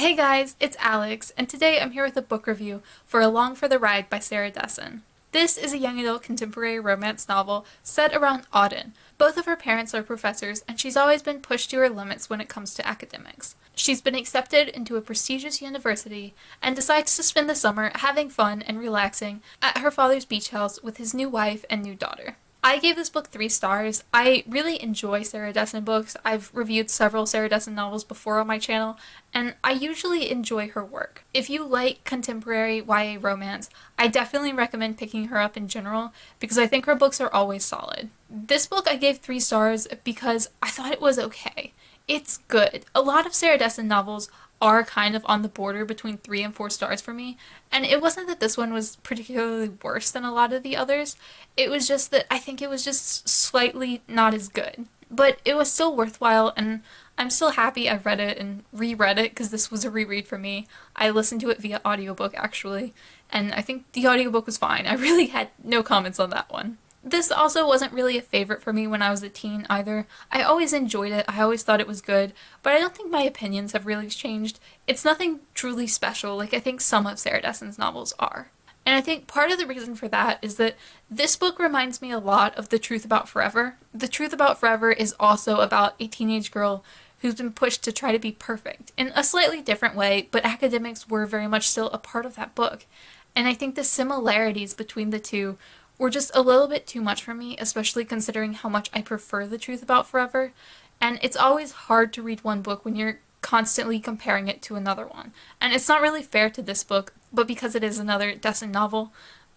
Hey guys, it's Alex, and today I'm here with a book review for Along for the Ride by Sarah Dessen. This is a young adult contemporary romance novel set around Auden. Both of her parents are professors, and she's always been pushed to her limits when it comes to academics. She's been accepted into a prestigious university and decides to spend the summer having fun and relaxing at her father's beach house with his new wife and new daughter. I gave this book 3 stars. I really enjoy Sarah Dessen books. I've reviewed several Sarah Dessen novels before on my channel, and I usually enjoy her work. If you like contemporary YA romance, I definitely recommend picking her up in general because I think her books are always solid. This book I gave 3 stars because I thought it was okay. It's good. A lot of Sarah Dessen novels are kind of on the border between 3 and 4 stars for me, and it wasn't that this one was particularly worse than a lot of the others. It was just that I think it was just slightly not as good. But it was still worthwhile, and I'm still happy I read it and reread it because this was a reread for me. I listened to it via audiobook actually, and I think the audiobook was fine. I really had no comments on that one. This also wasn't really a favorite for me when I was a teen either. I always enjoyed it, I always thought it was good, but I don't think my opinions have really changed. It's nothing truly special like I think some of Sarah Dessen's novels are. And I think part of the reason for that is that this book reminds me a lot of The Truth About Forever. The Truth About Forever is also about a teenage girl who's been pushed to try to be perfect in a slightly different way, but academics were very much still a part of that book. And I think the similarities between the two were just a little bit too much for me, especially considering how much I prefer The Truth About Forever. And it's always hard to read one book when you're constantly comparing it to another one. And it's not really fair to this book, but because it is another Dessen novel,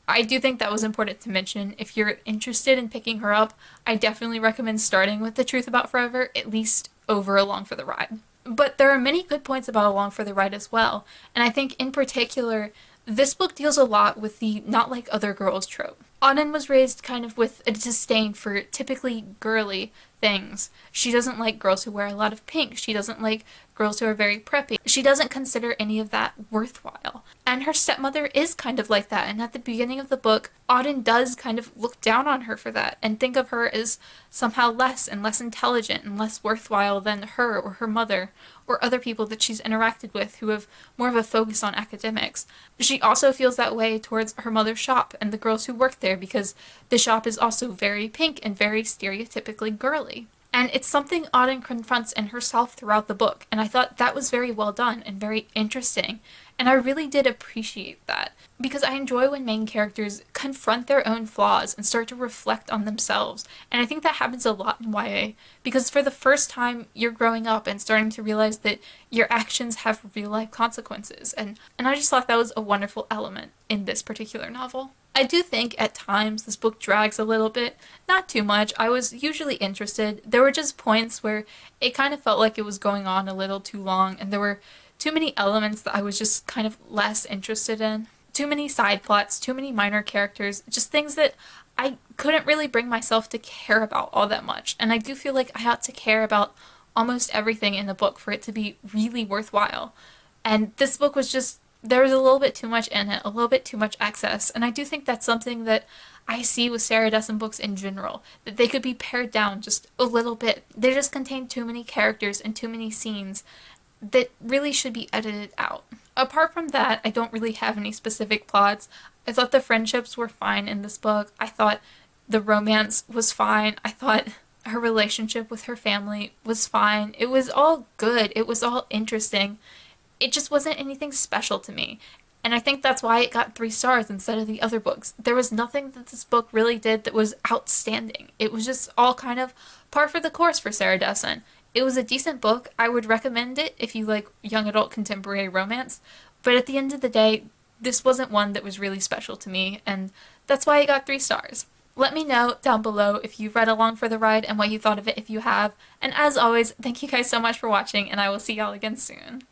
I do think that was important to mention. If you're interested in picking her up, I definitely recommend starting with The Truth About Forever, at least over Along for the Ride. But there are many good points about Along for the Ride as well, and I think in particular, this book deals a lot with the not like other girls trope. Auden was raised kind of with a disdain for typically girly things. She doesn't like girls who wear a lot of pink. She doesn't like girls who are very preppy. She doesn't consider any of that worthwhile. And her stepmother is kind of like that, and at the beginning of the book, Auden does kind of look down on her for that and think of her as somehow less and less intelligent and less worthwhile than her or her mother or other people that she's interacted with who have more of a focus on academics. She also feels that way towards her mother's shop and the girls who work there because the shop is also very pink and very stereotypically girly. And it's something Auden confronts in herself throughout the book, and I thought that was very well done and very interesting, and I really did appreciate that, because I enjoy when main characters confront their own flaws and start to reflect on themselves, and I think that happens a lot in YA, because for the first time you're growing up and starting to realize that your actions have real-life consequences, and I just thought that was a wonderful element in this particular novel. I do think at times this book drags a little bit, not too much. I was usually interested. There were just points where it kind of felt like it was going on a little too long, and there were too many elements that I was just kind of less interested in. Too many side plots, too many minor characters, just things that I couldn't really bring myself to care about all that much. And I do feel like I ought to care about almost everything in the book for it to be really worthwhile. And this book was just, there was a little bit too much in it, a little bit too much excess, and I do think that's something that I see with Sarah Dessen books in general, that they could be pared down just a little bit. They just contain too many characters and too many scenes that really should be edited out. Apart from that, I don't really have any specific plots. I thought the friendships were fine in this book. I thought the romance was fine. I thought her relationship with her family was fine. It was all good. It was all interesting. It just wasn't anything special to me. And I think that's why it got 3 stars instead of the other books. There was nothing that this book really did that was outstanding. It was just all kind of par for the course for Sarah Dessen. It was a decent book. I would recommend it if you like young adult contemporary romance. But at the end of the day, this wasn't one that was really special to me, and that's why it got 3 stars. Let me know down below if you've read Along for the Ride and what you thought of it if you have. And as always, thank you guys so much for watching, and I will see y'all again soon.